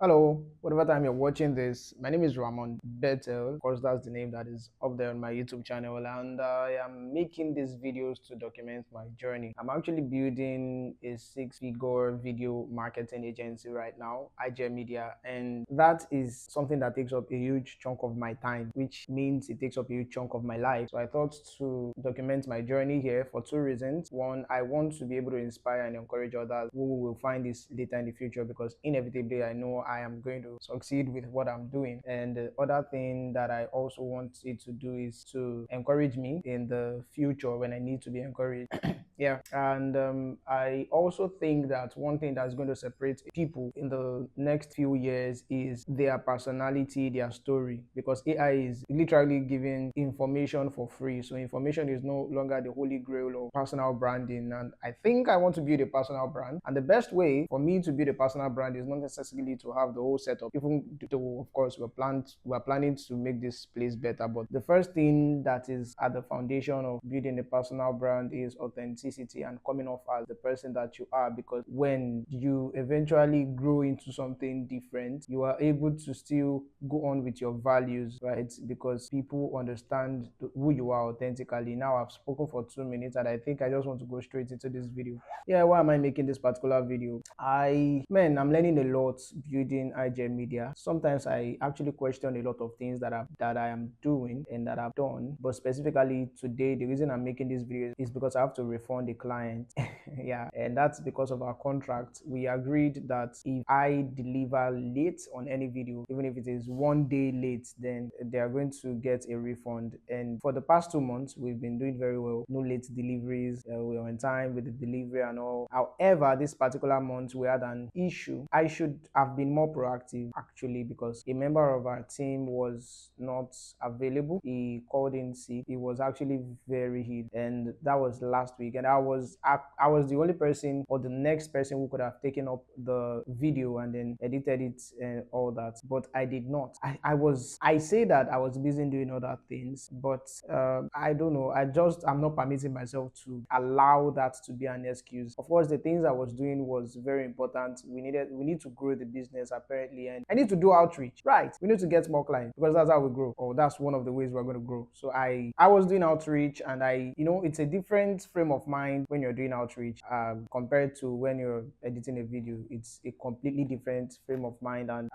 Hello, whatever time you're watching this, my name is Ramon Bethel. Of course, that's the name that is up there on my YouTube channel, and I am making these videos to document my journey. I'm actually building a six-figure video marketing agency right now, IGM Media, and that is something that takes up a huge chunk of my time, which means it takes up a huge chunk of my life. So I thought to document my journey here for two reasons. One, I want to be able to inspire and encourage others who will find this later in the future because inevitably I know I am going to succeed with what I'm doing. And the other thing that I also want it to do is to encourage me in the future when I need to be encouraged. Yeah, and I also think that one thing that's going to separate people in the next few years is their personality, their story, because AI is literally giving information for free. So information is no longer the holy grail of personal branding. And I think I want to build a personal brand. And the best way for me to build a personal brand is not necessarily to have the whole setup. Even though, of course, we're planning to make this place better. But the first thing that is at the foundation of building a personal brand is authenticity and coming off as the person that you are. Because when you eventually grow into something different, you are able to still go on with your values, right? Because people understand who you are authentically. Now I've spoken for 2 minutes and I think I just want to go straight into this video. Yeah, why am I making this particular video? I'm learning a lot building IGM Media. Sometimes I actually question a lot of things that I am doing and that I've done. But specifically today, the reason I'm making this video is because I have to refund a client. Yeah, and that's because of our contract. We agreed that if I deliver late on any video, even if it is 1 day late, then they are going to get a refund. And for the past 2 months, we've been doing very well. No late deliveries. We are on time with the delivery and all. However, this particular month we had an issue. I should have been more proactive actually because a member of our team was not available. He called in sick. He was actually very ill, and that was last week. And I was the only person or the next person who could have taken up the video and then edited it and all that, but I did not. I say that I was busy doing other things, but I don't know. I'm not permitting myself to allow that to be an excuse. Of course, the things I was doing was very important. We need to grow the business apparently, and I need to do outreach. Right, we need to get more clients because that's how we grow, or that's one of the ways we're going to grow. So I was doing outreach, and it's a different frame of mind when you're doing outreach compared to when you're editing a video. It's a completely different frame of mind, and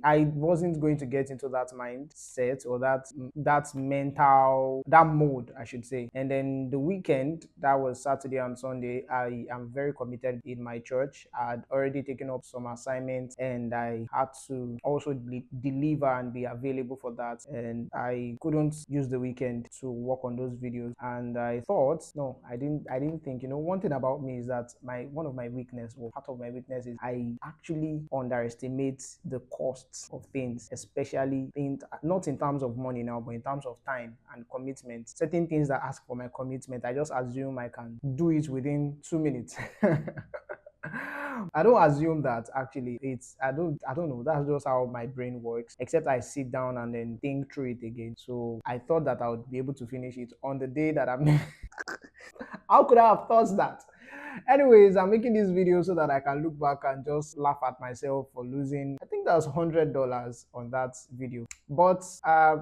I wasn't going to get into that mindset or that mental that mode, I should say. And then the weekend, that was Saturday and Sunday, I am very committed in my church. I had already taken up some assignments, and I had to also deliver and be available for that. And I couldn't use the weekend to work on those videos. And I thought, no, I didn't think. One thing about me is that one of my weakness, or part of my weakness, is I actually underestimate the costs of things, especially not in terms of money now, but in terms of time and commitment. Certain things that ask for my commitment, I just assume I can do it within 2 minutes. I don't assume that actually. I don't know. That's just how my brain works. Except I sit down and then think through it again. So I thought that I would be able to finish it on the day that I'm how could I have thought that? Anyways, I'm making this video so that I can look back and just laugh at myself for losing, I think that was $100 on that video. But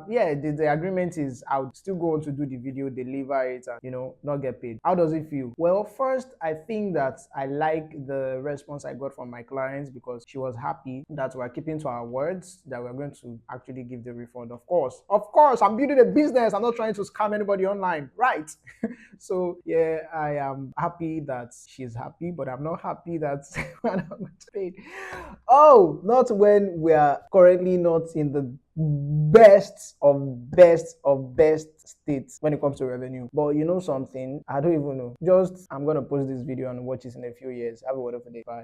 yeah, the agreement is I would still go on to do the video, deliver it, and not get paid. How does it feel? Well, first, I think that I like the response I got from my clients because she was happy that we're keeping to our words, that we're going to actually give the refund. Of course, I'm building a business. I'm not trying to scam anybody online, right? So yeah, I am happy that she's happy, but I'm not happy that we're not paid. Oh, not when we are currently not in the best states when it comes to revenue. But you know something, I don't even know. Just I'm gonna post this video and watch it in a few years. Have a wonderful day. Bye.